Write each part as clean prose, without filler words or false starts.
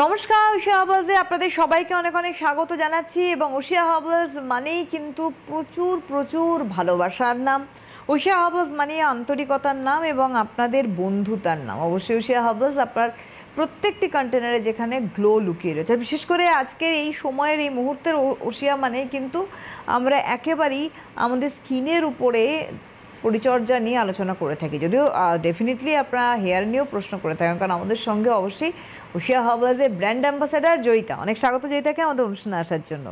নমস্কার, ওশিয়া হার্বালসে আপনাদের সবাইকে অনেক অনেক স্বাগত জানাচ্ছি। এবং ওশিয়া হার্বালস মানেই কিন্তু প্রচুর প্রচুর ভালোবাসার নাম। ওশিয়া হার্বালস মানে আন্তরিকতার নাম এবং আপনাদের বন্ধুতার নাম। অবশ্যই ওশিয়া হার্বালস আপনার প্রত্যেকটি কন্টেনারে যেখানে গ্লো লুকিয়ে রয়েছে, বিশেষ করে আজকের এই সময়ের এই মুহূর্তের ওশিয়া মানেই কিন্তু আমরা একেবারেই আমাদের স্কিনের উপরে পরিচর্যা নিয়ে আলোচনা করে থাকি, যদিও ডেফিনেটলি আপনারা হেয়ার নিয়েও প্রশ্ন করে থাকেন, কারণ আমাদের সঙ্গে অবশ্যই ওশিয়া হার্বালসের ব্র্যান্ড অ্যাম্বাসেডার জয়িতা। অনেক স্বাগত জয়িতাকে আমাদের অনুষ্ঠানে আসার জন্য।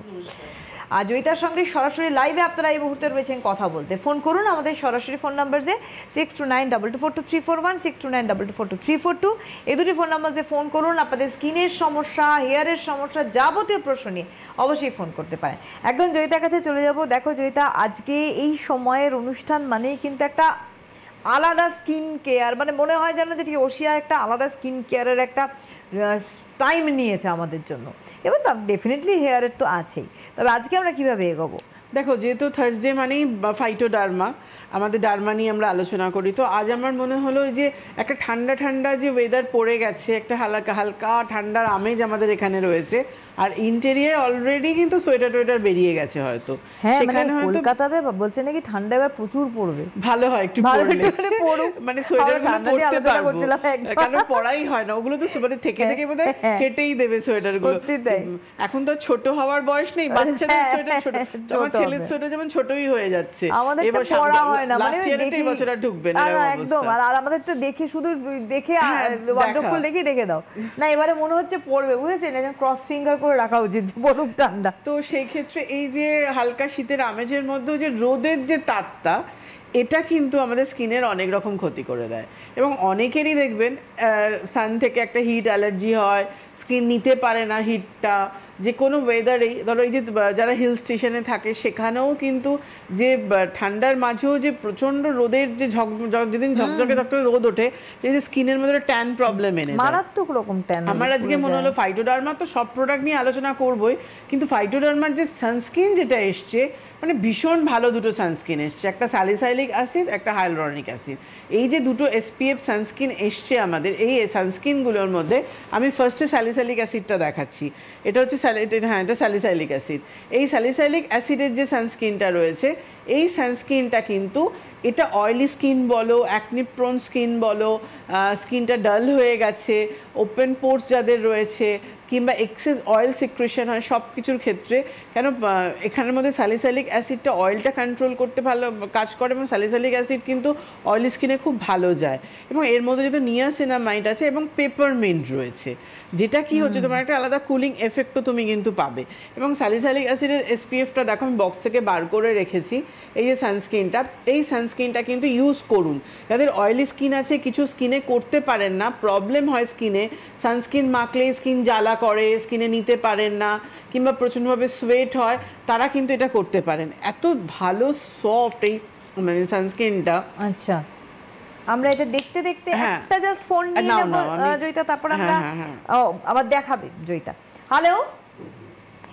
আর জয়িতার সঙ্গে সরাসরি লাইভে আপনারা এই মুহূর্তে রয়েছেন কথা বলতে। ফোন করুন আমাদের সরাসরি ফোন নাম্বার যে 6292242341, 6292242342। এই দুটি ফোন নাম্বার যে ফোন করুন, আপনাদের স্কিনের সমস্যা, হেয়ারের সমস্যা, যাবতীয় প্রশ্ন নিয়ে অবশ্যই ফোন করতে পারেন। একদম জয়িতার কাছে চলে যাব। দেখো জয়িতা, আজকে এই সময়ের অনুষ্ঠান মানেই কিন্তু একটা আলাদা স্কিন কেয়ার, মানে মনে হয় যেন যেটি ওশিয়া একটা আলাদা স্কিন কেয়ারের একটা টাইম নিয়েছে আমাদের জন্য। এবার তো ডেফিনেটলি হেয়ারের তো আছেই, তবে আজকে আমরা কীভাবে এগোবো? দেখো, যেহেতু থার্সডে মানেই ফাইটোডার্মা, আমাদের ডার্মা নিয়ে আমরা আলোচনা করি, তো আজ আমার মনে হলো যে একটা ঠান্ডা ঠান্ডা যে ওয়েদার পড়ে গেছে, একটা হালকা হালকা ঠান্ডার আমেজ আমাদের এখানে রয়েছে, আর ইন্টেরিয়ার অলরেডি কিন্তু সোয়েটার টোয়েটার বেরিয়ে গেছে হয়তো। হ্যাঁ, মানে কলকাতাতে বলছে নাকি ঠান্ডা এবার প্রচুর পড়বে। ভালো হয় একটু পড়ুক, মানে সোয়েটারগুলো পরতে পারবো, কারণ পরাই হয় না, ওগুলো তো মানে থেকে থেকে বোধহয় কেটেই দেবে সোয়েটারগুলো। এখন তো ছোট হওয়ার বয়স নেই, বাচ্চাদের সোয়েটার ছোট, আমার ছেলের সোয়েটার যেমন ছোটই হয়ে যাচ্ছে, এবার পরা হয় না, মানে এই বছর আর ঢুকবে না একদম। আর আমাদের তো দেখে শুধু দেখে ওয়ার্ডরোব খুলে দেখে রেখে দাও না, এবারে মনে হচ্ছে পড়বে, বুঝেছেন? ক্রস ফিঙ্গার করে রাখা উচিত যে পড়ুক ঠান্ডা। তো সেই ক্ষেত্রে এই যে হালকা শীতের আমেজের মধ্যেও যে রোদের যে তাপটা, এটা কিন্তু আমাদের স্কিনের অনেক রকম ক্ষতি করে দেয়। এবং অনেকেরই দেখবেন সান থেকে একটা হিট অ্যালার্জি হয়, স্কিন নিতে পারে না হিটটা, যে কোনো ওয়েদারেই। ধরো এই যে যারা হিল স্টেশনে থাকে সেখানেও কিন্তু যে ঠান্ডার মাঝেও যে প্রচণ্ড রোদের যে যেদিন ঝকঝকে ঝকঝকে রোদ ওঠে, সেই যে স্কিনের মধ্যে ট্যান প্রবলেম এনে মারাত্মক রকম ট্যান। আমার আজকে মনে হলো ফাইটোডার্মা, তো সব প্রোডাক্ট নিয়ে আলোচনা করবোই, কিন্তু ফাইটোডার্মার যে সানস্ক্রিন যেটা এসছে, মানে ভীষণ ভালো দুটো সানস্ক্রিন এসছে, একটা স্যালিসাইলিক অ্যাসিড, একটা হাইলুরনিক অ্যাসিড। এই যে দুটো SPF সানস্ক্রিন এসছে আমাদের, এই সানস্ক্রিনগুলোর মধ্যে আমি ফার্স্টে স্যালিসাইলিক অ্যাসিডটা দেখাচ্ছি। এটা হচ্ছে এটা স্যালিসাইলিক অ্যাসিড। এই স্যালিসাইলিক অ্যাসিডের যে সানস্ক্রিনটা রয়েছে, এই সানস্ক্রিনটা কিন্তু এটা অয়েলি স্কিন বলো, অ্যাকনি প্রোন স্কিন বলো, স্কিনটা ডাল হয়ে গেছে, ওপেন পোর্স যাদের রয়েছে, কিংবা এক্সেস অয়েল সিক্রেশন হয়, সব কিছুর ক্ষেত্রে, কেন এখানের মধ্যে স্যালিসাইলিক অ্যাসিডটা অয়েলটা কন্ট্রোল করতে ভালো কাজ করে, এবং স্যালিসাইলিক অ্যাসিড কিন্তু অয়েলি স্কিনে খুব ভালো যায়। এবং এর মধ্যে যদি নিয়াসিনামাইড আছে এবং পেপারমিন্ট রয়েছে, যেটা কি হচ্ছে তোমার একটা আলাদা কুলিং এফেক্টও তুমি কিন্তু পাবে। এবং স্যালিসাইলিক অ্যাসিডের SPFটা দেখো আমি বক্স থেকে বার করে রেখেছি। এই যে সানস্ক্রিনটা, এই সানস্ক্রিনটা কিন্তু ইউজ করুন যাদের অয়েলি স্কিন আছে, কিছু স্কিনে করতে পারেন না, প্রবলেম হয় স্কিনে, সানস্ক্রিন মাখলে স্কিন জ্বালা করে, স্কিনে নিতে পারেন না, কিংবা প্রচণ্ডভাবে সোয়েট হয়, তারা কিন্তু এটা করতে পারেন। এত ভালো সফট এই মানে সানস্ক্রিনটা। আচ্ছা, আমরা এটা দেখতে দেখতে একটা জাস্ট ফোন নিয়ে নেব জয়িতা, তারপর আমরা আবার দেখাবে জয়িতা। হ্যালো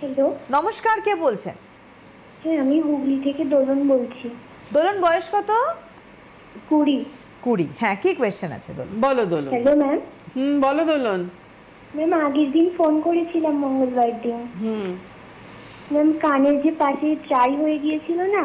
হ্যালো, নমস্কার, কে বলছেন? হ্যাঁ, আমি হুগলি থেকে দোলন বলছি। দোলন, বয়স কত? 20। হ্যাঁ, কি কোয়েশ্চেন আছে দোলন? বলো দোলন। Hello ma'am. বলো দোলন। ম্যাম, আগের দিন ফোন করেছিলাম মঙ্গলবার দিন। ম্যাম, কানের যে পাশে ট্রাই হয়ে গিয়েছিল না,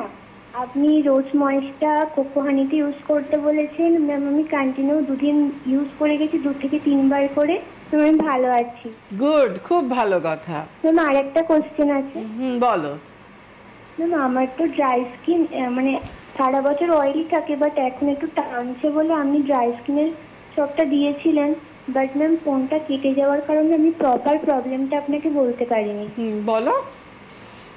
আপনি রোজ ময়েসটা কোকো হানিতে ইউজ করতে বলেছেন। ম্যাম, আমি কন্টিনিউ 2 দিন ইউজ করে গেছি, 2 থেকে 3 বার করে, তো আমি ভালো আছি। গুড, খুব ভালো কথা। ম্যাম, আর একটা কোশ্চেন আছে। বলো। ম্যাম, আমার তো ড্রাই স্কিন, মানে সারা বছর অয়েলি থাকে, বাট এখন একটু টানছে বলে আপনি ড্রাই স্কিনের সবটা দিয়েছিলেন, বাট ম্যাম ফোনটা কেটে যাওয়ার কারণে আমি প্রপার প্রবলেমটা আপনাকে বলতে পারিনি। বলো।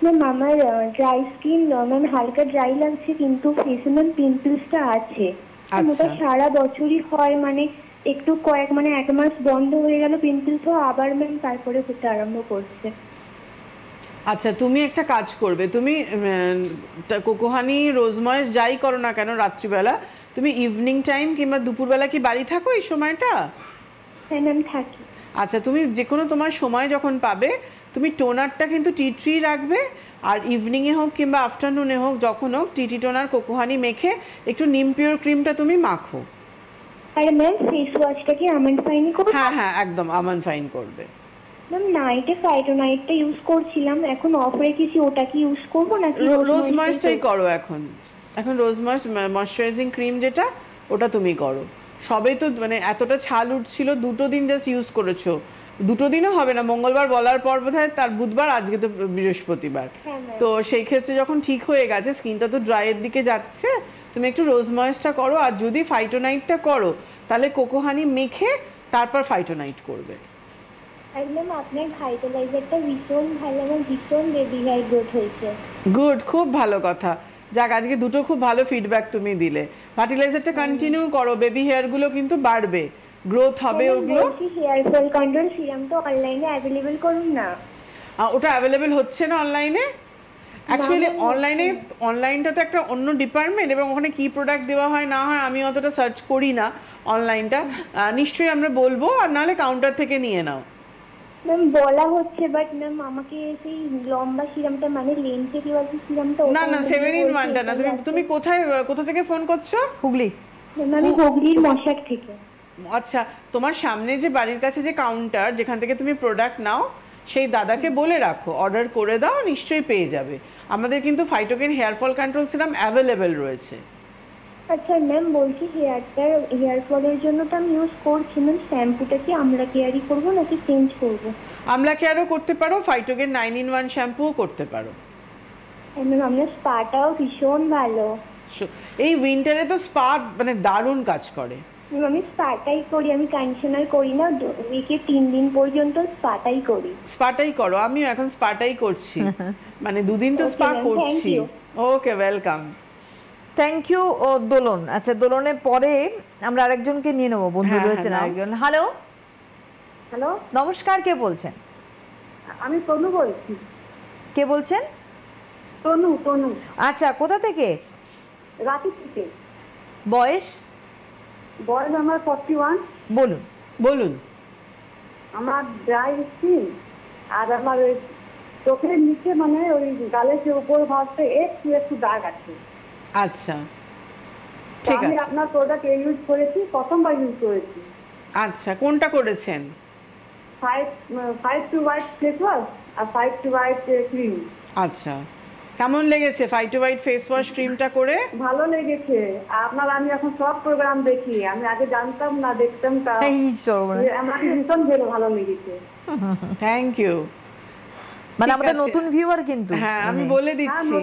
ম্যাম, আমার ড্রাই স্কিন, ম্যাম হালকা ড্রাই লাগছে, কিন্তু ফেসে ম্যাম পিম্পলসটা আছে। ওটা সারা বছরই হয়, মানে একটু মানে 1 মাস বন্ধ হয়ে গেল পিম্পলস, আবার ম্যাম তারপরে হতে আরম্ভ করছে। আচ্ছা, তুমি একটা কাজ করবে, তুমি কোকো হানি, রোজ ময়েস যাই করো না কেন রাত্রিবেলা, তুমি ইভিনিং টাইম কিংবা দুপুরবেলা কি বাড়ি থাকো এই সময়টা? হ্যাঁ ম্যাম, থাকি। আচ্ছা, তুমি যে কোনো তোমার সময় যখন পাবে, তুমি টোনারটা কিন্তু টি রাখবে, আর ইভিনিংয়ে হোক কিংবা আফটারনুনে হোক, যখন হোক টি টোনার কোকো হানি মেখে একটু নিম পিওর ক্রিমটা তুমি মাখো। আর ম্যাম ফেস ওয়াশটা কি আমন্ড ফাইন করবে? হ্যাঁ, একদম আমন্ড ফাইন করবে। ম্যাম নাইটে ফাইটোনাইটটা ইউজ করছিলাম, এখন অফ রেখেছি, ওটা কি ইউজ করবো নাকি রোজ ময়েশ্চারই করো এখন। এখন রোজ ময়েশ্চারাইজিং ক্রিম যেটা ওটা তুমি করো। সবে তো মানে এতটা ছাল উঠছিল, 2 দিন জাস্ট ইউজ করেছো, 2 দিনও হবে না, মঙ্গলবার বলার পর বোধহয় তার বুধবার, আজকে তো বৃহস্পতিবার। তো সেই ক্ষেত্রে যখন ঠিক হয়ে গেছে, স্কিনটা তো ড্রাইয়ের দিকে যাচ্ছে, তুমি একটু রোজ ময়েসটা করো। আর যদি ফাইটোনাইটটা করো তাহলে কোকো হানি মেখে তারপর ফাইটোনাইট করবে। একদম আপনার ভাইটালাইজারটা ভীষণ ভালো, আমার ভীষণ বেবি হেয়ার গ্রোথ হয়েছে। গুড, খুব ভালো কথা। যাক, আজকে দুটো খুব ভালো ফিডব্যাক তুমি দিলে। ফার্টিলাইজারটা কন্টিনিউ করো, বেবি হেয়ারগুলো কিন্তু বাড়বে, গ্রোথ হবে ওগুলো। হেয়ার ফল কন্ট্রোল সিরামটা অনলাইনে অ্যাভেলেবল করুন না। ওটা অ্যাভেলেবেল হচ্ছে না অনলাইনে। অ্যাকচুয়ালি অনলাইনটা তো একটা অন্য ডিপার্টমেন্ট, এবং ওখানে কি প্রোডাক্ট দেওয়া হয় না হয় আমি অতটা সার্চ করি না অনলাইনটা। নিশ্চয়ই আমরা বলবো, আর নাহলে কাউন্টার থেকে নিয়ে নাও। ম্যাম বলা হচ্ছে, বাট ম্যাম আমাকে সেই লম্বা সিরামটা মানে লেন্থে দেওয়া যে সিরামটা, না 7-in-1টা না। তুমি কোথা থেকে ফোন করছো? হুগলি। আমি হুগলির মশার থেকে। আচ্ছা, তোমার সামনে যে বাড়ির কাছে যে কাউন্টার, যেখান থেকে তুমি প্রোডাক্ট নাও, সেই দাদাকে বলে রাখো, অর্ডার করে দাও, নিশ্চয়ই পেয়ে যাবে। আমাদের কিন্তু ফাইটোকেন hair fall control serum available রয়েছে। আচ্ছা ম্যাম, বলছি হেয়ার ফলের জন্য তো আমি ইউজ করছি, ম্যাম শ্যাম্পুটা কি আমলা কেয়ারই করবো নাকি চেঞ্জ করবো? আমলা কেয়ারও করতে পারো, ফাইটোকেন 9-in-1 শ্যাম্পুও করতে পারো। ম্যাম আপনার স্পাটাও ভীষণ ভালো। এই উইন্টারে তো স্পা মানে দারুণ কাজ করে। আমি স্পাটাই করি, আমি কন্ডিশনার করি না, উইকে 3 দিন পর্যন্ত স্পাটাই করি। স্পাটাই করো, আমিও এখন স্পাটাই করছি, মানে 2 দিন তো স্পা করছি। Okay, welcome. Thank you. ও দোলন, আচ্ছা দোলনের পরে আমরা আরেকজনকে নিয়ে নেবো, বন্ধু রয়েছেন আরেকজন। হ্যালো হ্যালো, নমস্কার, কে বলছেন? আমি তনু বলছি। কে বলছেন? তনু। আচ্ছা, কোথা থেকে? রাঁচি থেকে। বয়স আমার 41। বলুন। আমার ড্রাই স্কিন, আর আমার ওই চোখের নিচে মানে ওই গালের যে উপর ভাগটা একটু দাগ আছে। আচ্ছা, ঠিক আছে। আমি আপনার প্রোডাক্ট ইউজ করেছি, প্রথমবার ইউজ করেছি। আচ্ছা, কোনটা করেছেন? 5 to white ফেস ওয়াশ আর 5 to white ক্রিম। আচ্ছা, কেমন লেগেছে 5 to white ফেস ওয়াশ ক্রিমটা করে? ভালো লেগেছে। আমি এখন সব প্রোগ্রাম দেখি, আমি আগে জানতাম না, দেখতাম তা আমার ভীষণ ভালো লেগেছে। Thank you. মানে আমাদের নতুন ভিউয়ার কিন্তু। হ্যাঁ, আমি বলে দিচ্ছি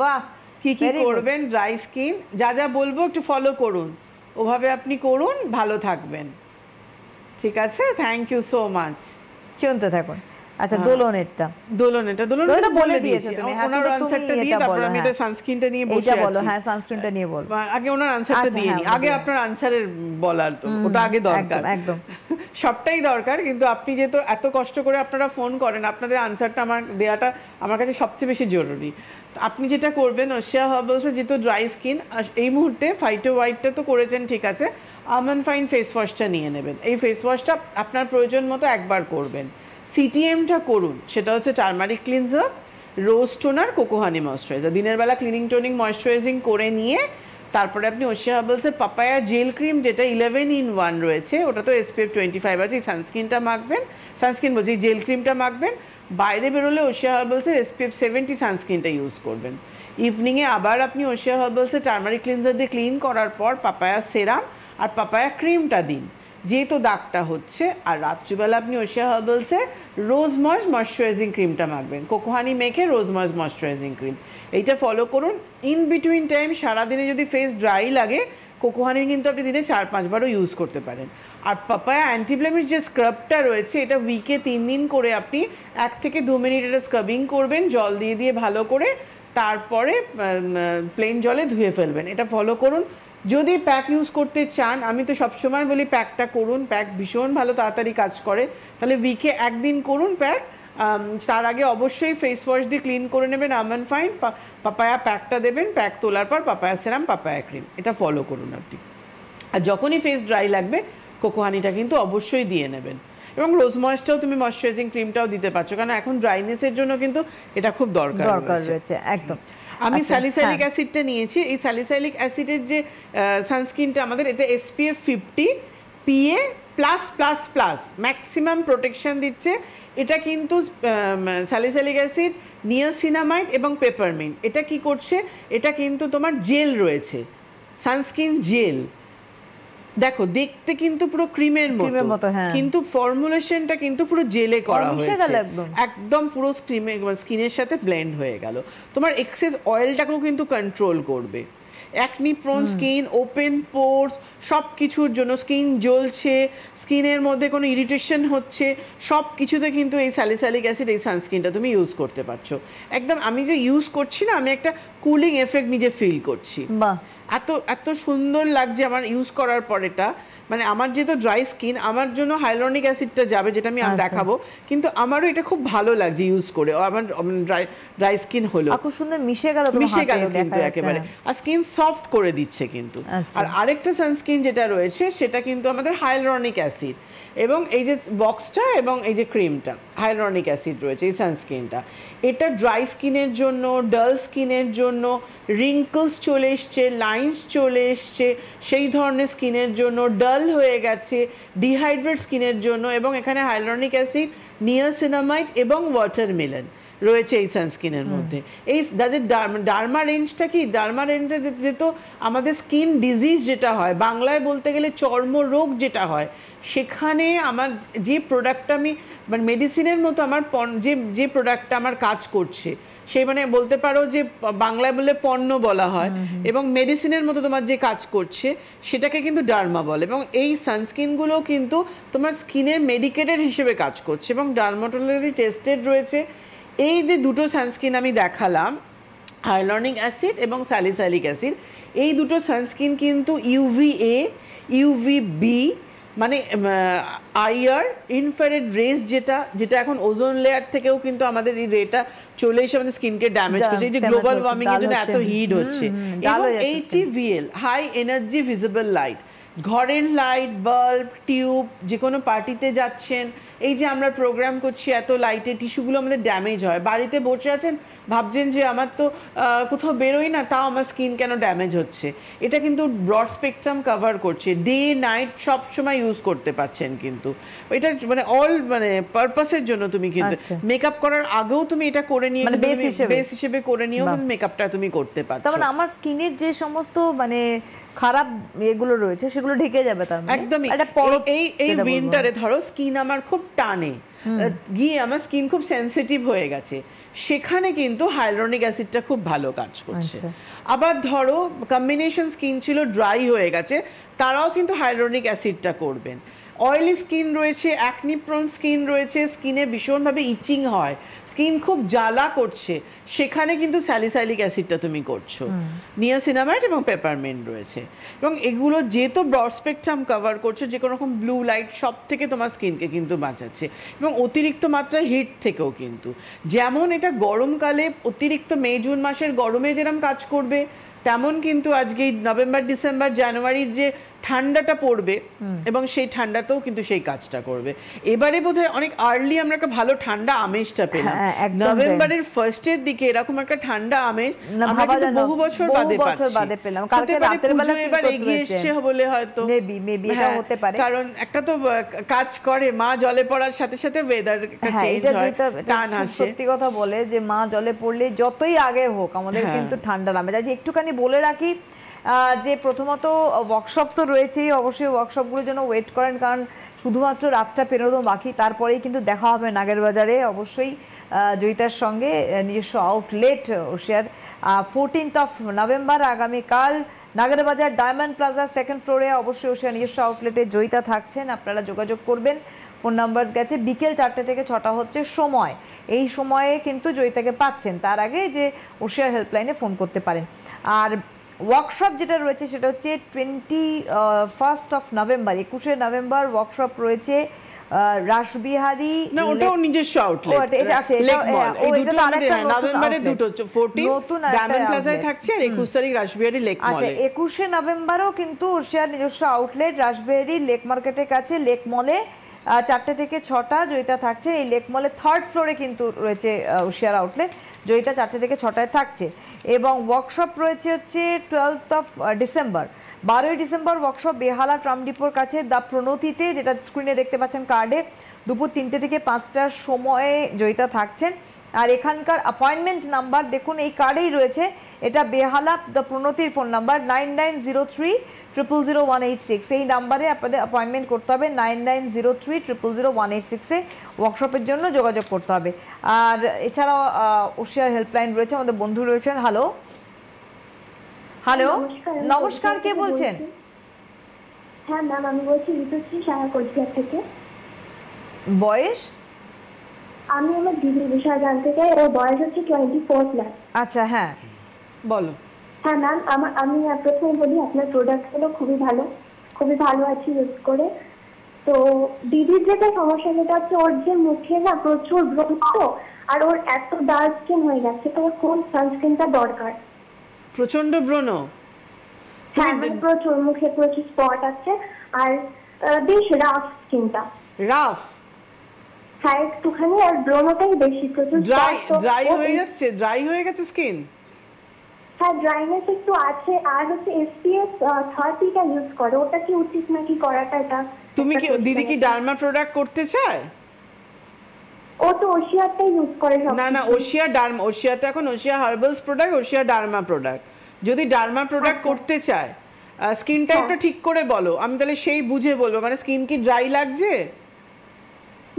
বাহ, কি করবেন। ড্রাই স্কিন যা বলবো একটু ফলো করুন, ওভাবে আপনি করুন, ভালো থাকবেন। ঠিক আছে, থ্যাংক ইউ সো মাচ। শুনতে থাকুন। আচ্ছা, দোলনেরটা বলে দিয়েছো তুমি। ওনার আনসারটা দিয়ে তারপর আমি এটা সানস্ক্রিনটা নিয়ে বসে আছি। বলো, হ্যাঁ সানস্ক্রিনটা নিয়ে বল। আগে ওনার আনসারটা দিয়ে নি, আগে আপনার আনসারের বলার তো ওটা আগে দরকার। একদম সবটাই দরকার, কিন্তু আপনি যেহেতু এত কষ্ট করে আপনারা ফোন করেন, আপনাদের আনসারটা আমার দেওয়াটা আমার কাছে সবচেয়ে বেশি জরুরি। আপনি যেটা করবেন, ওশিয়া হার্বালসে যেহেতু ড্রাই স্কিন, এই মুহূর্তে ফাইটো হোয়াইটটা তো করেছেন, ঠিক আছে, আমন্ড ফাইন ফেস ওয়াশটা নিয়ে নেবেন। এই ফেস ওয়াশটা আপনার প্রয়োজন মতো একবার করবেন। সিটিএমটা করুন, সেটা হচ্ছে টার্মারিক ক্লিনজার, রোজ টোনার, কোকো হানি ময়েশ্চারাইজার। দিনের বেলা ক্লিনিং টোনিং ময়েশ্চারাইজিং করে নিয়ে তারপরে আপনি ওশিয়া হার্বালসের পাপায়া জেল ক্রিম, যেটা 11-in-1 রয়েছে, ওটা তো SPF 25 আছে, এই সানস্ক্রিনটা মাখবেন, এই জেল ক্রিমটা মাখবেন। বাইরে বেরোলে ওশিয়া হার্বালসের SPF 70 সানস্ক্রিনটা ইউজ করবেন। ইভিনিংয়ে আবার আপনি ওশিয়া হার্বালসের টার্মারিক ক্লিনজার দিয়ে ক্লিন করার পর পাপায়া সেরাম আর পাপায়া ক্রিমটা দিন, যেহেতু দাগটা হচ্ছে। আর রাত্রিবেলা আপনি ওশিয়া হার্বালসে রোজ ময়েশ্চারাইজিং ক্রিমটা মাখবেন, কোকো হানি মেখে রোজ ময়েশ্চারাইজিং ক্রিম, এইটা ফলো করুন। ইন বিটুইন টাইম সারাদিনে যদি ফেস ড্রাই লাগে, কোকো হানি কিন্তু আপনি দিনে 4-5 বারও ইউজ করতে পারেন। আর পাপায়া অ্যান্টিব্লেমিশ যে স্ক্রাবটা রয়েছে, এটা উইকে 3 দিন করে আপনি 1 থেকে 2 মিনিট এটা স্ক্রাবিং করবেন, জল দিয়ে ভালো করে, তারপরে প্লেন জলে ধুয়ে ফেলবেন। এটা ফলো করুন। যদি প্যাক ইউজ করতে চান, আমি তো সবসময় বলি প্যাকটা করুন, প্যাক ভীষণ ভালো তাড়াতাড়ি কাজ করে, তাহলে উইকে 1 দিন করুন প্যাক। তার আগে অবশ্যই ফেস ওয়াশ দিয়ে ক্লিন করে নেবেন, আমন্ড ফাইন, পাপায়া প্যাকটা দেবেন, প্যাক তোলার পর পাপায়া সেরাম, পাপায়া ক্রিম, এটা ফলো করুন আপনি। আর যখনই ফেস ড্রাই লাগবে, কোকো হানিটা কিন্তু অবশ্যই দিয়ে নেবেন। এবং রোজ ময়েসটাও তুমি ময়েশ্চারাইজিং ক্রিমটাও দিতে পারছো, কারণ এখন ড্রাইনেসের জন্য কিন্তু এটা খুব দরকার রয়েছে। একদম। আমি স্যালিসাইলিক অ্যাসিডটা নিয়েছি। এই স্যালিসাইলিক অ্যাসিডের যে সানস্ক্রিনটা আমাদের, এটা SPF 50 PA plus plus plus maximum protection দিচ্ছে। এটা কিন্তু স্যালিসাইলিক অ্যাসিড, নিয়াসিনামাইড এবং পেপারমিন্ট, এটা কি করছে, এটা কিন্তু তোমার জেল রয়েছে, সানস্ক্রিন জেল। দেখো দেখতে কিন্তু পুরো ক্রিমের মতো, কিন্তু ফর্মুলেশনটা কিন্তু পুরো জেলে করা হয়েছে, একদম পুরো স্কিনের সাথে ব্লেন্ড হয়ে গেল। তোমার এক্সেস অয়েলটাকেও কিন্তু কন্ট্রোল করবে। অ্যাকনি প্রোন স্কিন, ওপেন পোরস, সব কিছুর জন্য, স্কিন জ্বলছে, স্কিনের মধ্যে কোনো ইরিটেশন হচ্ছে, সব কিছুতে কিন্তু এই স্যালিসাইলিক অ্যাসিড, এই সানস্ক্রিনটা তুমি ইউজ করতে পারছো। একদম আমি যে ইউজ করছি না, আমি একটা কুলিং এফেক্ট নিজে ফিল করছি। এত এত সুন্দর লাগছে আমার ইউজ করার পর। এটা মানে আমার যেহেতু ড্রাই স্কিন, আমার জন্য হাইলোনিক অ্যাসিডটা যাবে, যেটা আমি দেখাবো, কিন্তু আমারও এটা খুব ভালো লাগছে ইউজ করে। আমার ড্রাই স্কিন হলো, খুব সুন্দর মিশে গেল কিন্তু একেবারে, আর স্কিন সফট করে দিচ্ছে কিন্তু। আর আরেকটা সানস্ক্রিন যেটা রয়েছে সেটা কিন্তু আমাদের হাইলোনিক অ্যাসিড, এবং এই যে বক্সটা এবং এই যে ক্রিমটা, হাইলোনিক অ্যাসিড রয়েছে এই সানস্ক্রিনটা। এটা ড্রাই স্কিনের জন্য, ডাল স্কিনের জন্য, রিঙ্কলস চলে এসছে, লাইন্স চলে এসছে, সেই ধরনের স্কিনের জন্য, ডাল হয়ে গেছে, ডিহাইড্রেট স্কিনের জন্য। এবং এখানে হাইলোনিক অ্যাসিড, নিয়াসিনামাইড এবং ওয়াটারমেলন রয়েছে এই সানস্ক্রিনের মধ্যে। এই যাদের ডার্মা রেঞ্জটা কি, ডার্মা রেঞ্জটা যেহেতু আমাদের স্কিন ডিজিজ যেটা হয়, বাংলায় বলতে গেলে চর্মরোগ যেটা হয়, সেখানে আমার যে প্রোডাক্টটা আমি মানে মেডিসিনের মতো আমার যে প্রোডাক্টটা আমার কাজ করছে, সেই মানে বলতে পারো যে বাংলায় বললে পণ্য বলা হয়, এবং মেডিসিনের মতো তোমার যে কাজ করছে সেটাকে কিন্তু ডার্মা বলে। এবং এই সানস্ক্রিনগুলো কিন্তু তোমার স্কিনের মেডিকেটেড হিসেবে কাজ করছে এবং ডার্মাটোলজি টেস্টেড রয়েছে। এই যে দুটো সানস্ক্রিন আমি দেখালাম, হাইলোনিক অ্যাসিড এবং স্যালিসাইলিক অ্যাসিড, এই দুটো সানস্ক্রিন কিন্তু UVA, UVB মানে আইআর, ইনফ্রারেড রেস, যেটা এখন ওজোন লেয়ার থেকেও কিন্তু আমাদের এই রেটা চলে এসে আমাদের স্কিনকে ড্যামেজ করছে। এই যে গ্লোবাল ওয়ার্মিং এর জন্য এত হিট হচ্ছে। এবং HEVL, high energy visible light, ঘরের লাইট, বাল্ব, টিউব, যে কোনো পার্টিতে যাচ্ছেন, এই যে আমরা প্রোগ্রাম করছি, এত লাইটে টিস্যুগুলো আমাদের ড্যামেজ হয়। বাড়িতে বসে আছেন, ভাবছেন যে আমার তো কোথাও বেরোই না, তাও আমার স্কিন কেন ড্যামেজ হচ্ছে। এটা কিন্তু ব্রড স্পেকট্রাম কভার করছে, ডে নাইট সব সময় ইউজ করতে পারছেন। কিন্তু এটা মানে অল মানে পারপাসের জন্য তুমি কিন্তু মেকআপ করার আগেও তুমি এটা করে নিয়ে বেস হিসেবে করে নিয়েও মেকআপটা তুমি করতে পারছো। তার মানে আমার স্কিনের যে সমস্ত মানে খারাপ এগুলো রয়েছে সেগুলো ঢেকে যাবে। তার মানে একদমই এই উইন্টারে ধরো স্কিন আমার খুব টানে গিয়ে, আমার স্কিন খুব সেনসিটিভ হয়ে গেছে, সেখানে কিন্তু হাইলোনিক অ্যাসিডটা খুব ভালো কাজ করছে। আবার ধরো কম্বিনেশন স্কিন ছিল, ড্রাই হয়ে গেছে, তারাও কিন্তু হাইলোনিক অ্যাসিডটা করবেন। অয়েলি স্কিন রয়েছে, অ্যাকনি প্রোন স্কিন রয়েছে, স্কিনে ভীষণভাবে ইচিং হয়, স্কিন খুব জ্বালা করছে, সেখানে কিন্তু স্যালিসাইলিক অ্যাসিডটা তুমি করছো। নিয়াসিনামাইড এবং পেপারমিন্ট রয়েছে, এবং এগুলো যেহেতু ব্রড স্পেকট্রাম কভার করছে, যে কোনো রকম ব্লু লাইট সব থেকে তোমার স্কিনকে কিন্তু বাঁচাচ্ছে, এবং অতিরিক্ত মাত্রায় হিট থেকেও কিন্তু। যেমন এটা গরমকালে অতিরিক্ত মে জুন মাসের গরমে যেরকম কাজ করবে, তেমন কিন্তু আজকে নভেম্বর, ডিসেম্বর, জানুয়ারির যে ঠান্ডাটা পড়বে, এবং সেই ঠান্ডাতেও কিন্তু সেই কাজটা করবে। এবারে বোধহয় অনেক আর্লি আমরা একটা ভালো ঠান্ডা আমেজটা পেলাম। নভেম্বরের ফার্স্টের দিকে এরকম একটা ঠান্ডা আমেজ আমরা কিন্তু বহু বছর বাদে পেলাম। কালকে রাতের বেলা এবার এগিয়ে এসেছে বলে হয়তো মেবি এটা হতে পারে, কারণ একটা তো কাজ করে, মা জলে পড়ার সাথে সাথে ওয়েদার চেঞ্জ হয়, টান আসে। সত্যি কথা বলে যে মা জলে পড়লে যতই আগে হোক আমাদের কিন্তু ঠান্ডা নামে যায়। যে একটুখানি বলে রাখি যে প্রথমত ওয়ার্কশপ তো রয়েছেই, অবশ্যই ওয়ার্কশপগুলোর জন্য ওয়েট করেন, কারণ শুধুমাত্র রাতটা পেরোনো বাকি, তারপরেই কিন্তু দেখা হবে নাগের বাজারে অবশ্যই জয়িতার সঙ্গে নিজস্ব আউটলেট ওশিয়ার। 14 নভেম্বর আগামীকাল নাগের বাজার ডায়মন্ড প্লাজা সেকেন্ড ফ্লোরে অবশ্যই ওশিয়ার নিজস্ব আউটলেটে জয়িতা থাকছেন। আপনারা যোগাযোগ করবেন, ফোন নাম্বার গেছে, বিকেল 4টে থেকে 6টা হচ্ছে সময়, এই সময়ে কিন্তু জয়িতাকে পাচ্ছেন। তার আগে যে ওশিয়ার হেল্পলাইনে ফোন করতে পারেন। আর ওয়ার্কশপ যেটা রয়েছে সেটা হচ্ছে 21 নভেম্বর, 21শে নভেম্বর ওয়ার্কশপ রয়েছে রাসবিহারী, না ওটাও নিজস্ব আউটলেট, নভেম্বরে দুটো 14 ডায়মন্ড প্লাজায় থাকছে, আর 21 তারিখ রাসবিহারী লেক মলে। আচ্ছা 21শে নভেম্বরও কিন্তু ওশিয়ার নিজস্ব আউটলেট রাসবিহারী লেক মার্কেটের কাছে লেক মলে 4টে থেকে 6টা জয়িতা থাকছে। এই লেক মলে 3rd ফ্লোরে কিন্তু রয়েছে ওশিয়ার আউটলেট, জয়িতা 4টে থেকে 6টায় থাকছে। এবং ওয়ার্কশপ রয়েছে হচ্ছে 12 ডিসেম্বর 12ই ডিসেম্বর ওয়ার্কশপ বেহালা ট্রাম ডিপোর কাছে দ্য প্রণতিতে, যেটা স্ক্রিনে দেখতে পাচ্ছেন কার্ডে, দুপুর 3টে থেকে 5টার সময়ে জয়িতা থাকছেন। আর এখানকার অ্যাপয়েন্টমেন্ট নাম্বার দেখুন এই কার্ডেই রয়েছে, এটা বেহালা দ্য প্রণতির ফোন নাম্বার 9903000186। এই নাম্বারে আপনাদের অ্যাপয়েন্টমেন্ট করতে হবে, 9903000186-এ ওয়ার্কশপের জন্য যোগাযোগ করতে হবে। আর এছাড়াও ওশিয়ার হেল্পলাইন রয়েছে, আমাদের বন্ধু রয়েছেন। হ্যালো হ্যালো, নমস্কার, কে বলছেন? হ্যাঁ ম্যাম, আমি বলছি ঋতুশ্রী সাহা কোচবিহার থেকে। বয়স? আমি আমার দিদির বিষয়ে জানতে চাই, ওর বয়স হচ্ছে 24+। আচ্ছা, হ্যাঁ বলো। হ্যাঁ ম্যাম, আমি প্রথমে বলি আপনার প্রোডাক্টগুলো খুবই ভালো আছে ইউজ করে। তো দিদির যেটা সমস্যা, যেটা হচ্ছে ওর যে মুখে না প্রচুর ব্রণ, আর ওর এত ডার্ক স্কিন হয়ে যাচ্ছে, তো ওর কোন সানস্ক্রিনটা দরকার? প্রচন্ড ব্রণ? হ্যাঁ, মানে প্রচুর মুখে প্রচুর স্পট আছে, আর বেশ রাফ স্কিনটা। রাফ? হ্যাঁ একটুখানি, আর ব্রণটাই বেশি, প্রচুর ড্রাই হয়ে গেছে স্কিন? হ্যাঁ, ড্রাইনেস একটু আছে, আর হচ্ছে SPF 30টা ইউজ করে, ওটা কি উচিত নাকি করাটা? এটা তুমি কি দিদি কি ডার্মা প্রোডাক্ট করতে চায়? ও তো ওশিয়ারটাই ইউজ করে সব। না ওশিয়া তো এখন Oshea herbals product, Oshea derma product. যদি ডার্মা প্রোডাক্ট করতে চায়, স্কিন টাইপটা ঠিক করে বলো, আমি তাহলে সেই বুঝে বলবো। মানে স্কিন কি ড্রাই লাগছে?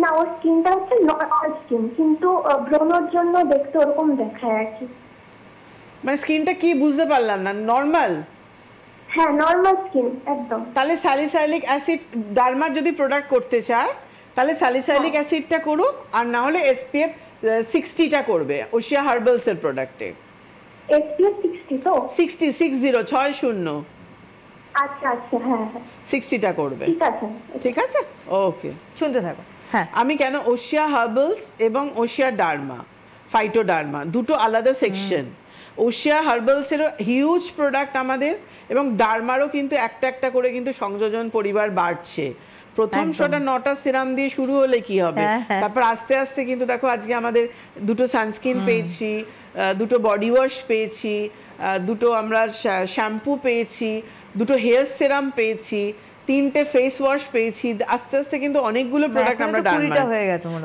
না, ওর স্কিনটা হচ্ছে নরমাল স্কিন, কিন্তু ব্রণের জন্য দেখতে ওরকম দেখায় আর কি। মানে স্কিনটা কি বুঝতে পারলাম না। নরমাল? হ্যাঁ, নরমাল স্কিন একদম। তাহলে স্যালিসাইলিক অ্যাসিড, ডার্মা যদি প্রোডাক্ট করতে চায় তাহলে স্যালিসাইলিক অ্যাসিডটা করুক, আর না হলে SPF 60টা করবে ওশিয়া হার্বালস এর প্রোডাক্টে। SPF 60 তো? 60 আচ্ছা, হ্যাঁ 60টা করবে। ঠিক আছে, ওকে, শুনতে থাকো। হ্যাঁ, আমি কেন ওশিয়া হার্বালস এবং ওশিয়া ডার্মা, ফাইটোডার্মা দুটো আলাদা সেকশন। ওশিয়া হার্বালসেরও হিউজ প্রোডাক্ট আমাদের, এবং ডার্মারও কিন্তু একটা করে কিন্তু সংযোজন পরিবার বাড়ছে। প্রথম 9টা সিরাম দিয়ে শুরু হলে কি হবে, তারপর আস্তে আস্তে কিন্তু দেখো আজকে আমাদের দুটো সানস্ক্রিন পেয়েছি, দুটো বডি ওয়াশ পেয়েছি, দুটো আমরা শ্যাম্পু পেয়েছি, দুটো হেয়ার সিরাম পেয়েছি, 3টে ফেস ওয়াশ পেয়েছি। আস্তে আস্তে কিন্তু অনেকগুলো প্রোডাক্ট আমরা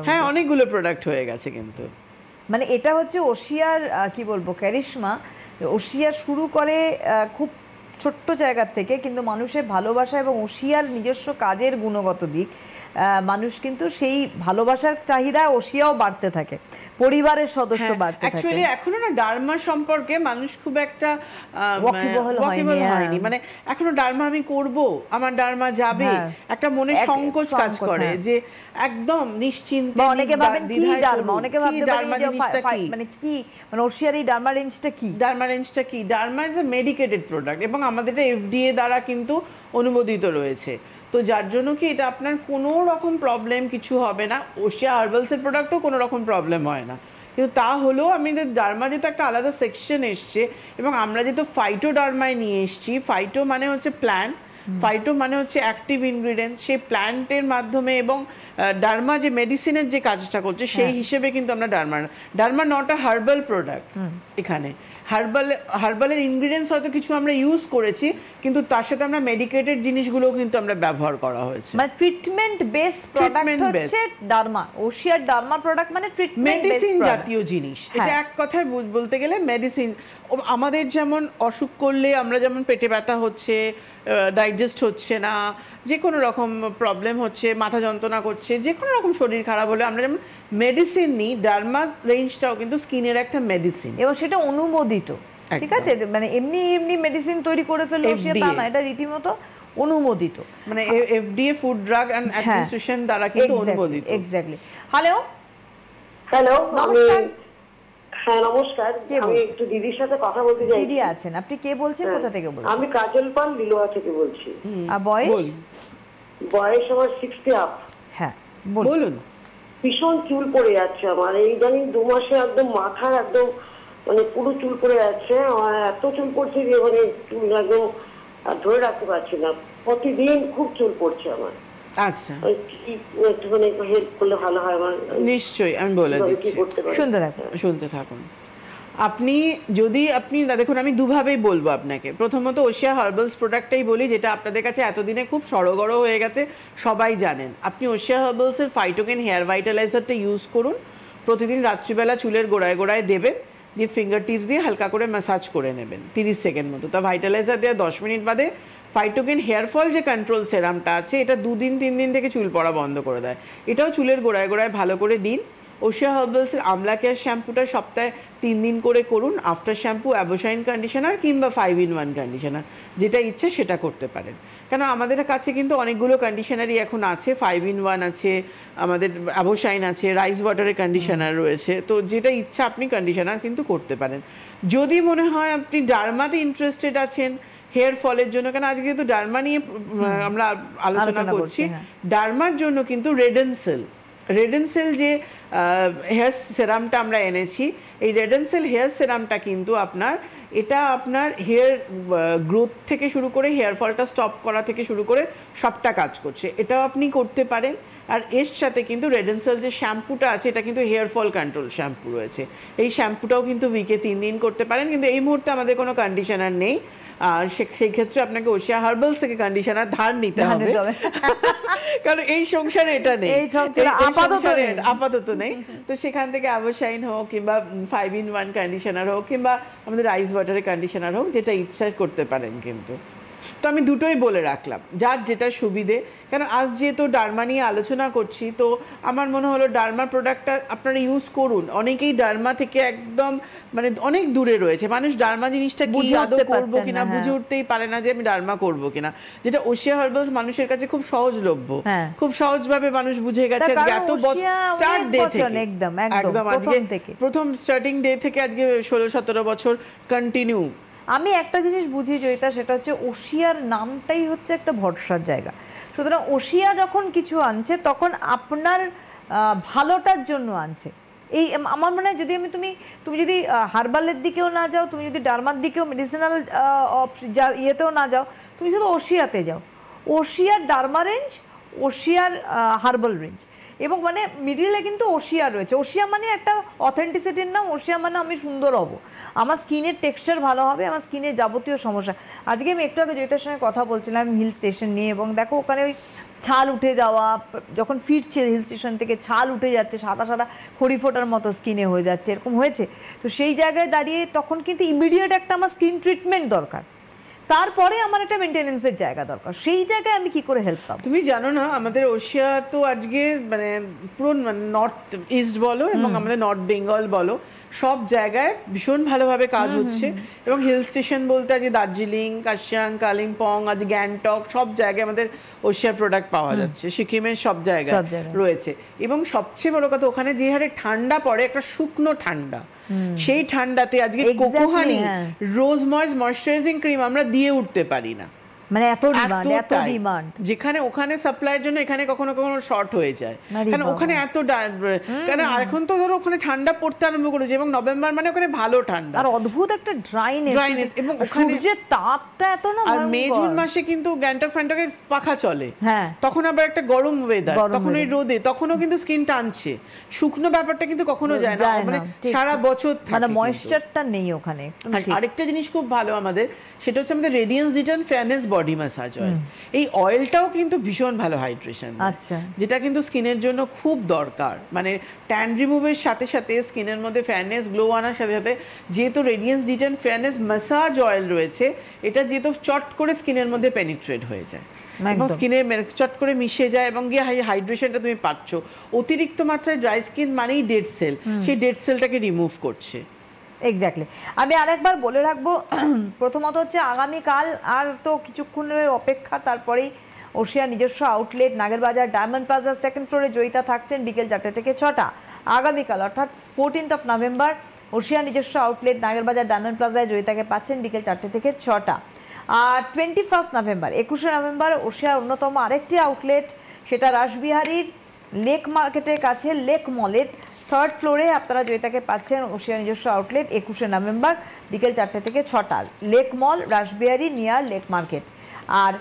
হ্যাঁ অনেকগুলো প্রোডাক্ট হয়ে গেছে কিন্তু। মানে এটা হচ্ছে ওশিয়ার কি বলবো ক্যারিশমা। ওশিয়ার শুরু করে খুব ছোট্ট জায়গার থেকে, কিন্তু মানুষের ভালোবাসা এবং ওশিয়ার নিজস্ব কাজের গুণগত দিক, মানুষ কিন্তু সেই ভালোবাসার চাহিদা ওশিয়াও বাড়তে থাকে, পরিবারের সদস্য বাড়তে থাকে। অ্যাকচুয়ালি এখনো না ডার্মা সম্পর্কে মানুষ খুব একটা ওয়াকিবহাল হয়নি। মানে এখনো ডার্মা আমি করব, আমার ডার্মা যাবে, একটা মনে সংকোচ কাজ করে যে একদম নিশ্চিন্তে। অনেকে ভাবেন কি ডার্মা, অনেকে ভাবেন মানে কি, মানে ওশিয়ার এই ডার্মা রেঞ্জটা কি? Derma is a medicated product, এবং আমাদের FDA দ্বারা কিন্তু অনুমোদিত রয়েছে। তো যার জন্য কি এটা আপনার কোনো রকম প্রবলেম কিছু হবে না। ওশিয়া হার্বালসের প্রোডাক্টও কোনো রকম প্রবলেম হয় না, কিন্তু তা হলেও আমাদের ডার্মা যেহেতু একটা আলাদা সেকশন এসছে, এবং আমরা যেহেতু ফাইটোডার্মায় নিয়ে এসছি, ফাইটো মানে হচ্ছে প্ল্যান্ট, ফাইটো মানে হচ্ছে অ্যাক্টিভ ইনগ্রিডিয়েন্ট, সেই প্ল্যান্টের মাধ্যমে, এবং ডার্মা যে মেডিসিনের যে কাজটা করছে সেই হিসেবে কিন্তু আমরা derma not a herbal product. এখানে হার্বালের ইনগ্রিডিয়েন্টস হয়তো কিছু আমরা ইউজ করেছি, কিন্তু তার সাথে আমরা মেডিকেটেড জিনিসগুলো কিন্তু আমরা ব্যবহার করা হয়েছে। মানে ট্রিটমেন্ট বেস প্রোডাক্ট হচ্ছে ডার্মা। ওশিয়ার ডার্মা প্রোডাক্ট মানে ট্রিটমেন্ট বেস মেডিসিন জাতীয় জিনিস। এটা এক কথায় বলতে গেলে মেডিসিন। আমাদের যেমন অসুখ করলে, আমরা যেমন পেটে ব্যথা হচ্ছে, ডাইজেস্ট হচ্ছে না, যে কোনো রকম প্রবলেম হচ্ছে, মাথা যন্ত্রণা করছে, যে কোনো রকম শরীর খারাপ হলে আমরা যেমন মেডিসিন নিই, ডার্মা রেঞ্জটাও কিন্তু স্কিনের একটা মেডিসিন, এবং সেটা অনুমোদিত। ঠিক আছে, মানে এমনি মেডিসিন তৈরি করে ফেললো সেটা না, এটা রীতিমতো অনুমোদিত, মানে FDA food drug and administration দ্বারা কিন্তু অনুমোদিত। এক্স্যাক্টলি। হ্যালো নমস্কার। হ্যাঁ নমস্কার, আমি একটু দিদির সাথে কথা বলতে চাই। দিদি আছেন, আপনি কে বলছেন, কোথা থেকে বলছেন? আমি কাজল পাল লিলোয়া থেকে বলছি। বয়স আমার 60 আপ। হ্যাঁ বলুন। ভীষণ চুল পড়ে যাচ্ছে আমার, এই জানি 2 মাসে একদম মাথার একদম মানে পুরো চুল পড়ে যাচ্ছে। আমার এত চুল পড়ছে যে মানে চুল একদম ধরে রাখতে পারছি না, প্রতিদিন খুব চুল পড়ছে আমার। আচ্ছা, একটুখানি হেল্প করলে ভালো হয় আমার। নিশ্চয়ই আমি বলে দিচ্ছি, শুনতে থাকুন। আপনি যদি দেখুন, আমি দুভাবেই বলবো আপনাকে। প্রথমত ওশিয়া হার্বালস প্রোডাক্টটাই বলি, যেটা আপনাদের কাছে এতদিনে খুব সড়গড় হয়ে গেছে, সবাই জানেন। আপনি ওশিয়া হার্বালসের ফাইটোকেন হেয়ার ভাইটালাইজারটা ইউজ করুন। প্রতিদিন রাত্রিবেলা চুলের গোড়ায় গোড়ায় দেবেন, দিয়ে ফিঙ্গার টিপস দিয়ে হালকা করে ম্যাসাজ করে নেবেন 30 সেকেন্ড মতো। তা ভাইটালাইজার দেওয়ার 10 মিনিট বাদে ফাইটোকেন হেয়ার ফল যে কন্ট্রোল সেরামটা আছে, এটা 2 দিন 3 দিন থেকে চুল পড়া বন্ধ করে দেয়। এটাও চুলের গোড়ায় গোড়ায় ভালো করে দিন। ওশিয়া হার্বালসের আমলা কেয়ার শ্যাম্পুটা সপ্তাহে 3 দিন করে করুন। আফটার শ্যাম্পু অ্যাবোশাইন কন্ডিশনার কিংবা 5-in-1 কন্ডিশনার, যেটা ইচ্ছে সেটা করতে পারেন। কেন আমাদের কাছে কিন্তু অনেকগুলো কন্ডিশনারই এখন আছে, 5-in-1 আছে, আমাদের অ্যাবোশাইন আছে, রাইস ওয়াটারের কন্ডিশনার রয়েছে। তো যেটা ইচ্ছা আপনি কন্ডিশনার কিন্তু করতে পারেন। যদি মনে হয় আপনি ডার্মাতে ইন্টারেস্টেড আছেন হেয়ার ফলের জন্য, কেন আজকে কিন্তু ডার্মা নিয়ে আমরা আলোচনা করছি, ডার্মার জন্য কিন্তু রেডেনসেল যে হেয়ার সেরামটা আমরা এনেছি, এই রেডেনসেল হেয়ার সেরামটা কিন্তু আপনার হেয়ার গ্রোথ থেকে শুরু করে হেয়ার ফলটা স্টপ করা থেকে শুরু করে সবটা কাজ করছে। এটাও আপনি করতে পারেন। আর এর সাথে কিন্তু রেডেনসেল যে শ্যাম্পুটা আছে, এটা কিন্তু হেয়ার ফল কন্ট্রোল শ্যাম্পু রয়েছে। এই শ্যাম্পুটাও কিন্তু উইকে 3 দিন করতে পারেন। কিন্তু এই মুহূর্তে আমাদের কোনো কন্ডিশনার নেই, আর সেই ক্ষেত্রে আপনাকে ওশিয়া হার্বালস থেকে কন্ডিশনার ধার নিতে হবে, কারণ এই সংসারে এটা নেই, আপাতত নেই। তো সেখান থেকে অ্যাবোশাইন হোক কিংবা 5-in-1 কন্ডিশনার হোক কিংবা আমাদের রাইস ওয়াটারের কন্ডিশনার হোক, যেটা ইচ্ছা করতে পারেন। কিন্তু তো আমি দুটোই বলে রাখলাম, যার যেটা সুবিধে। কেন আজ যেহেতু ডার্মা নিয়ে আলোচনা করছি, তো আমার মনে হলো ডার্মার প্রোডাক্টটা আপনারা ইউজ করুন। অনেকেই ডার্মা থেকে একদম অনেক দূরে রয়েছে, মানুষ ডার্মা জিনিসটা কি আদৌ করবো কিনা বুঝে উঠতেই পারে না যে আমি ডার্মা করবো কিনা। যেটা ওশিয়া হার্বালস মানুষের কাছে খুব সহজলভ্য, খুব সহজভাবে মানুষ বুঝে গেছে। এত স্টার্ট ডে থেকে একদম আজকে প্রথম স্টার্টিং ডে থেকে আজকে 16-17 বছর কন্টিনিউ। আমি একটা জিনিস বুঝি জয়িতা, সেটা হচ্ছে ওশিয়ার নামটাই হচ্ছে একটা ভরসার জায়গা। সুতরাং ওশিয়া যখন কিছু আনছে তখন আপনার ভালোটার জন্য আনছে। এই আমার মনে হয় যদি তুমি যদি হার্বালের দিকেও না যাও, তুমি যদি ডার্মার দিকেও মেডিসিনাল ইয়েতেও না যাও, তুমি শুধু ওশিয়াতে যাও, ওশিয়ার ডার্মা রেঞ্জ, ওশিয়ার হার্বাল রেঞ্জ, এবং মিডিলে কিন্তু ওশিয়া রয়েছে। ওশিয়া মানে একটা অথেন্টিসিটির নাম। ওশিয়া মানে আমি সুন্দর হব, আমার স্কিনের টেক্সচার ভালো হবে, আমার স্কিনের যাবতীয় সমস্যা। আজকে আমি একটু আগে জয়িতার সঙ্গে কথা বলছিলাম হিল স্টেশন নিয়ে, এবং দেখো ওখানে ওই ছাল উঠে যাওয়া, যখন ফিরছে হিল স্টেশন থেকে ছাল উঠে যাচ্ছে, সাদা সাদা খড়ি ফোটার মতো স্কিনে হয়ে যাচ্ছে, এরকম হয়েছে। তো সেই জায়গায় দাঁড়িয়ে তখন কিন্তু ইমিডিয়েট একটা আমার স্কিন ট্রিটমেন্ট দরকার, তারপরে আমার একটা মেইনটেনেন্সের জায়গা দরকার। সেই জায়গায় আমি কি করে হেল্প পাবো? তুমি জানো না, আমাদের ওশিয়া তো আজকে পুরো নর্থ ইস্ট বলো এবং আমাদের নর্থ বেঙ্গল বলো, সব জায়গায় ভীষণ ভালোভাবে কাজ হচ্ছে। এবং হিল স্টেশন বলতে আজকে দার্জিলিং, কার্শিয়াং, কালিম্পং, আজ গ্যাংটক, সব জায়গায় আমাদের ওশিয়ার প্রোডাক্ট পাওয়া যাচ্ছে। সিকিমের সব জায়গায় রয়েছে। এবং সবচেয়ে বড় কথা, ওখানে যে হারে ঠান্ডা পড়ে, একটা শুকনো ঠান্ডা, সেই ঠান্ডাতে আজকে কোকো হানি, রোজ ময়েশ্চারাইজিং ক্রিম আমরা দিয়ে উঠতে পারি না। এত ডিমান্ড, যেখানে ওখানে সাপ্লাইয়ের জন্য এখানে কখনো কখনো শর্ট হয়ে যায়, কারণ ওখানে এত কারণ এখন তো ধরো ওখানে ঠান্ডা পড়তে আরম্ভ করেছে, এবং নভেম্বর মানে ওখানে ভালো ঠান্ডা, আর অদ্ভুত একটা ড্রাইনেস, এবং সূর্যের তাপটা এত না। আর মে জুন মাসে কিন্তু গ্যাংটক ফ্যাংটকের পাখা চলে, তখন আবার একটা গরম ওয়েদার, তখন ওই রোদে তখনও কিন্তু স্কিন টানছে, শুকনো ব্যাপারটা কিন্তু কখনো যায় না, সারা বছর ময়েশ্চারটা নেই ওখানে। আরেকটা জিনিস খুব ভালো আমাদের, সেটা হচ্ছে আমাদের radiance return fairness body massage oil. এই অয়েলটাও কিন্তু ভীষণ ভালো হাইড্রেশন, যেটা কিন্তু স্কিনের জন্য খুব দরকার। ট্যান রিমুভের সাথে সাথে স্কিনের মধ্যে ফেয়ারনেস গ্লো আনার সাথে সাথে, যেহেতু radiance return fairness massage oil রয়েছে, এটা যেহেতু চট করে স্কিনের মধ্যে পেনিট্রেট হয়ে যায় এবং স্কিনে চট করে মিশে যায়, এবং গিয়ে হাইড্রেশনটা তুমি পাচ্ছ। অতিরিক্ত মাত্রায় ড্রাই স্কিন মানেই ডেড সেল, সেই ডেড সেলটাকে রিমুভ করছে। এক্স্যাক্টলি। আমি আরেকবার বলে রাখবো, প্রথমত হচ্ছে আগামীকাল আর তো কিছুক্ষণের অপেক্ষা, তারপরেই ওশিয়া নিজস্ব outlet Nagerbazar diamond plaza 2nd ফ্লোরে জয়িতা থাকছেন বিকেল 4টে থেকে 6টা। আগামীকাল অর্থাৎ 14th নভেম্বর ওশিয়া নিজস্ব আউটলেট নাগেরবাজার ডায়মন্ড প্লাজায় জয়িতাকে পাচ্ছেন বিকেল 4টে থেকে 6টা। আর 21 নভেম্বর 21শে নভেম্বর ওশিয়ার অন্যতম আরেকটি আউটলেট, সেটা রাসবিহারীর লেক মার্কেটের কাছে লেক মলের 3rd ফ্লোরে আপনারা জয়িতাকে পাচ্ছেন ওশিয়া নিজস্ব আউটলেট 21শে নভেম্বর বিকেল 4টে থেকে 6টা, Lake Mall, Rashbehari, near Lake Market. আর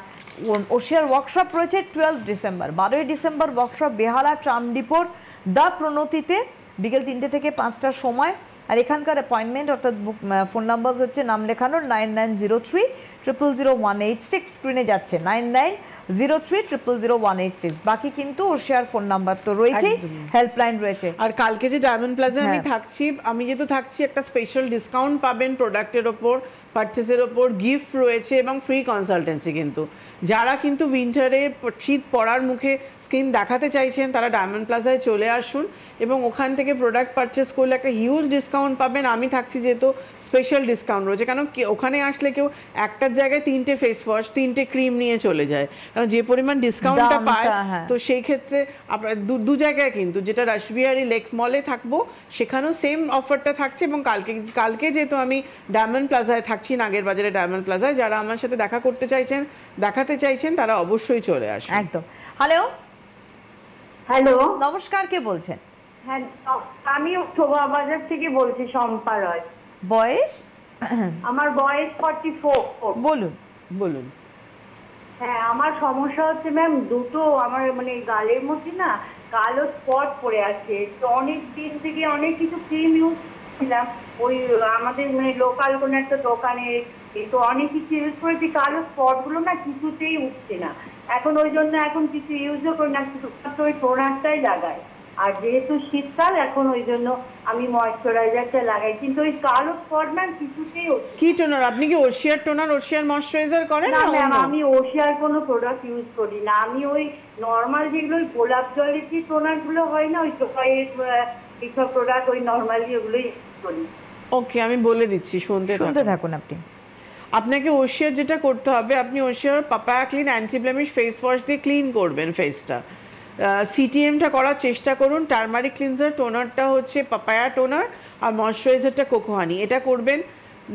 ওশিয়ার ওয়ার্কশপ রয়েছে 12 ডিসেম্বর, 12ই ডিসেম্বর ওয়ার্কশপ বেহালা ট্রাম ডিপোর দ্য প্রণতিতে বিকেল 3টে থেকে 5টার সময়। আর এখানকার অ্যাপয়েন্টমেন্ট অর্থাৎ ফোন নাম্বার হচ্ছে নাম লেখানোর 9903 স্ক্রিনে যাচ্ছে 9903 বাকি কিন্তু ওশিয়ার ফোন নাম্বার তো রয়েছেই, হেল্পলাইন রয়েছে। আর কালকে যে ডায়মন্ড প্লাজা আমি থাকছি, আমি যেহেতু থাকছি একটা স্পেশাল ডিসকাউন্ট পাবেন প্রোডাক্টের ওপর, পারচেসের ওপর, গিফট রয়েছে এবং ফ্রি কনসালটেন্সি। কিন্তু যারা কিন্তু উইন্টারে শীত পড়ার মুখে স্কিন দেখাতে চাইছেন তারা ডায়মন্ড প্লাজায় চলে আসুন এবং ওখান থেকে প্রোডাক্ট পারচেস করলে একটা হিউজ ডিসকাউন্ট পাবেন। আমি থাকছি যেহেতু স্পেশাল ডিসকাউন্ট রয়েছে, কারণ ওখানে আসলে কেউ একটার জায়গায় 3টে ফেস ওয়াশ 3টে ক্রিম নিয়ে চলে যায়, কারণ যে পরিমাণ ডিসকাউন্টটা পায়। তো সেই ক্ষেত্রে আপনার দু জায়গায় কিন্তু যেটা রাসবিহারী লেক মলে থাকবো সেখানেও সেম অফারটা থাকছে, এবং কালকে যেহেতু আমি ডায়মন্ড প্লাজায় থাকছি, নাগের বাজারে ডায়মন্ড প্লাজায়, যারা আমার সাথে দেখা করতে চাইছেন, দেখাতে চাইছেন, তারা অবশ্যই চলে আসেন। একদম। হ্যালো হ্যালো, নমস্কার, কে বলছেন? হ্যাঁ আমি শোভা বাজার থেকে বলছি, শম্পা রয়। বয়স? আমার বয়স 44। বলুন বলুন। হ্যাঁ, আমার সমস্যা হচ্ছে ম্যাম দুটো, আমার মানে গালের মধ্যে না কালো স্পট পড়ে আছে। তো অনেক দিন থেকে অনেক কিছু ক্রিম ইউজ করছিলাম, ওই আমাদের মানে লোকাল কোনো একটা দোকানে, তো অনেক কিছু ইউজ করেছি, কালো স্পট গুলো না কিছুতেই উঠছে না। এখন ওই জন্য এখন কিছু ইউজও করি না, শুধুমাত্র ওই টোনারটাই লাগাই। আর যেহেতু শীতকাল এখন ওই জন্য আমি ময়শ্চারাইজারটা লাগাই, কিন্তু ওই কালো স্পট না কিছুতেই উঠছে। কি টোনার? আপনি কি ওশিয়ার টোনার, ওশিয়ার ময়শ্চারাইজার করেন? না ম্যাম, আমি ওশিয়ার কোনো প্রোডাক্ট ইউজ করি না। আমি ওই নর্মাল যেগুলো ওই গোলাপ জলের যে টোনার গুলো হয় না, ওই এইসব প্রোডাক্ট ওই নর্মালি ওগুলোই ইউজ করি। ওকে, আমি বলে দিচ্ছি, শুনতে থাকুন আপনি। আপনাকে ওশিয়ার যেটা করতে হবে, আপনি Oshea papaya clean anti blemish face wash দিয়ে ক্লিন করবেন ফেসটা। সিটিএমটা করার চেষ্টা করুন। টার্মারিক ক্লিনজার, টোনারটা হচ্ছে পাপায়া টোনার, আর ময়শ্চারাইজারটা কোকো হানি। এটা করবেন।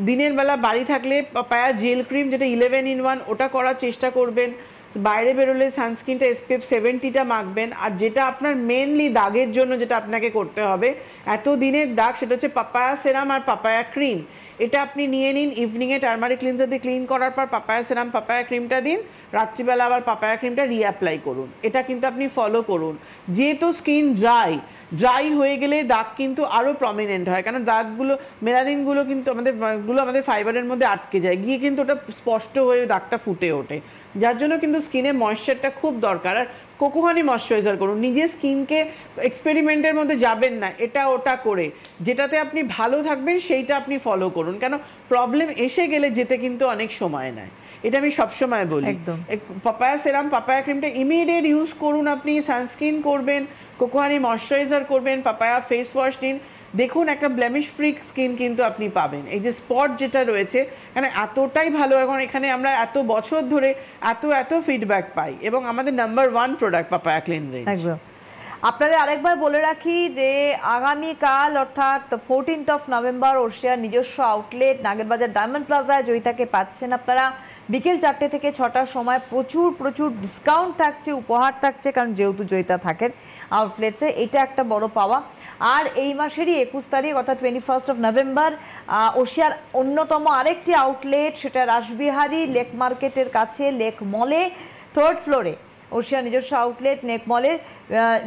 দিনের বেলা বাড়ি থাকলে পাপায়া জেল ক্রিম যেটা 11 in 1 ওটা করার চেষ্টা করবেন। বাইরে বেরোলে সানস্ক্রিনটা SPF 70টা মাখবেন। আর যেটা আপনার মেনলি দাগের জন্য যেটা আপনাকে করতে হবে, এত দিনের দাগ, সেটা হচ্ছে পাপায়া সেরাম আর পাপায়া ক্রিম। এটা আপনি নিয়ে নিন, ইভিনিংয়ে টার্মারিক ক্লিনজার দিয়ে ক্লিন করার পর পাপায়া সেরাম পাপায়া ক্রিমটা দিন, রাত্রিবেলা আবার পাপায়া ক্রিমটা রিঅ্যাপ্লাই করুন। এটা কিন্তু আপনি ফলো করুন। যেহেতু স্কিন ড্রাই হয়ে গেলে দাগ কিন্তু আরও প্রমিনেন্ট হয়, কারণ দাগগুলো মেলানিনগুলো কিন্তু আমাদের ফাইবারের মধ্যে আটকে যায়, গিয়ে কিন্তু ওটা স্পষ্ট হয়ে দাগটা ফুটে ওঠে, যার জন্য কিন্তু স্কিনে ময়েশ্চারটা খুব দরকার। আর কোকো হানি ময়েশ্চারাইজার করুন। নিজের স্কিনকে এক্সপেরিমেন্টের মধ্যে যাবেন না, এটা ওটা করে যেটাতে আপনি ভালো থাকবেন সেইটা আপনি ফলো করুন, কেন প্রবলেম এসে গেলে যেতে কিন্তু অনেক সময় নেয়। এটা আমি সবসময় বলি। পাপায়া সেরাম পাপায়া ক্রিমটা ইমিডিয়েট ইউজ করুন। আপনি সানস্ক্রিন করবেন, কোকো হানি ময়েশ্চারাইজার করবেন, পাপায়া ফেস ওয়াশ নিন, দেখুন একটা ব্লেমিশ ফ্রি স্কিন কিন্তু আপনি পাবেন। এই যে স্পট যেটা রয়েছে, কারণ এতটাই ভালো, এখন এখানে আমরা এত বছর ধরে এত ফিডব্যাক পাই, এবং আমাদের number 1 product papaya clean range. একদম। আপনাদের আরেকবার বলে রাখি যে আগামীকাল অর্থাৎ 14 নভেম্বর ওশিয়ার নিজস্ব আউটলেট নাগেরবাজার ডায়মন্ড প্লাজায় জয়িতাকে পাচ্ছেন আপনারা বিকেল 4টে থেকে 6টার সময়। প্রচুর ডিসকাউন্ট থাকছে, উপহার থাকছে, কারণ যেহেতু জয়িতা থাকেন আউটলেটসে, এটা একটা বড় পাওয়া। আর এই মাসেরই 21 তারিখ অর্থাৎ 21 নভেম্বর ওশিয়ার অন্যতম আরেকটি আউটলেট, সেটা রাসবিহারী লেক মার্কেটের কাছে লেক মলে 3rd ফ্লোরে ওশিয়ার নিজস্ব আউটলেট লেক মলের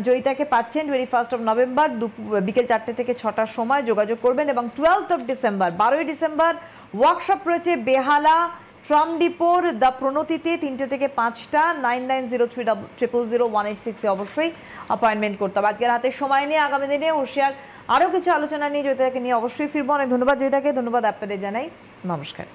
জয়িতাকে পাচ্ছেন 21 নভেম্বর বিকেল 4টে থেকে 6টার সময়। যোগাযোগ করবেন। এবং 12 ডিসেম্বর 12ই ডিসেম্বর ওয়ার্কশপ রয়েছে বেহালা ট্রাম ডিপোর দ্য প্রণতিতে 3টে থেকে 5টা। 9903000186 অবশ্যই অ্যাপয়েন্টমেন্ট করতে হবে। আজকের হাতে সময় নিয়ে আগামী দিনে ওশিয়ার আরও কিছু আলোচনা নিয়ে জয়িতাকে নিয়ে অবশ্যই ফিরবো। অনেক ধন্যবাদ জয়িতাকে, ধন্যবাদ আপনাদের জানাই, নমস্কার।